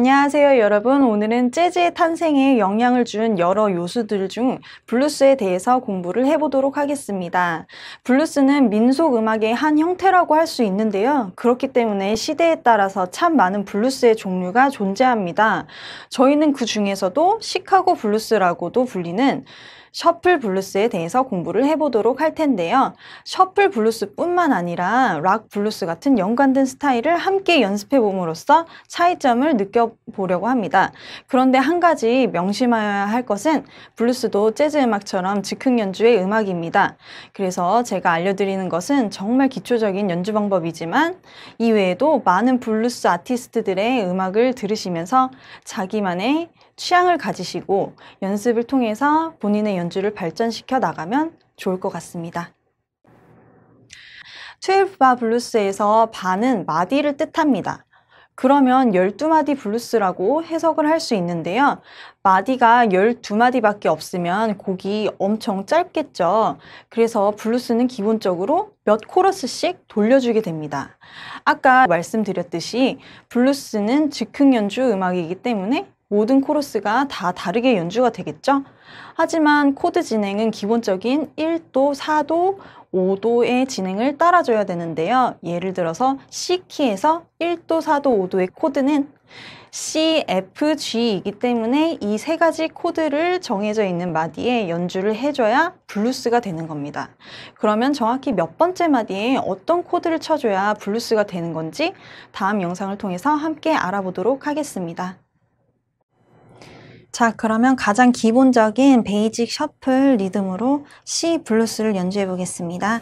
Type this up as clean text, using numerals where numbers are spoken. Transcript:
안녕하세요, 여러분. 오늘은 재즈의 탄생에 영향을 준 여러 요소들 중 블루스에 대해서 공부를 해보도록 하겠습니다. 블루스는 민속 음악의 한 형태라고 할 수 있는데요. 그렇기 때문에 시대에 따라서 참 많은 블루스의 종류가 존재합니다. 저희는 그 중에서도 시카고 블루스라고도 불리는 셔플 블루스에 대해서 공부를 해보도록 할 텐데요. 셔플 블루스뿐만 아니라 락 블루스 같은 연관된 스타일을 함께 연습해 봄으로써 차이점을 느껴보려고 합니다. 그런데 한 가지 명심해야 할 것은 블루스도 재즈 음악처럼 즉흥 연주의 음악입니다. 그래서 제가 알려드리는 것은 정말 기초적인 연주 방법이지만 이외에도 많은 블루스 아티스트들의 음악을 들으시면서 자기만의 취향을 가지시고 연습을 통해서 본인의 연주를 발전시켜 나가면 좋을 것 같습니다. 12바 블루스에서 바는 마디를 뜻합니다. 그러면 12마디 블루스라고 해석을 할 수 있는데요. 마디가 12마디밖에 없으면 곡이 엄청 짧겠죠. 그래서 블루스는 기본적으로 몇 코러스씩 돌려주게 됩니다. 아까 말씀드렸듯이 블루스는 즉흥 연주 음악이기 때문에 모든 코러스가 다 다르게 연주가 되겠죠? 하지만 코드 진행은 기본적인 1도, 4도, 5도의 진행을 따라줘야 되는데요. 예를 들어서 C키에서 1도, 4도, 5도의 코드는 C, F, G이기 때문에 이 세 가지 코드를 정해져 있는 마디에 연주를 해줘야 블루스가 되는 겁니다. 그러면 정확히 몇 번째 마디에 어떤 코드를 쳐줘야 블루스가 되는 건지 다음 영상을 통해서 함께 알아보도록 하겠습니다. 자, 그러면 가장 기본적인 베이직 셔플 리듬으로 C 블루스를 연주해 보겠습니다.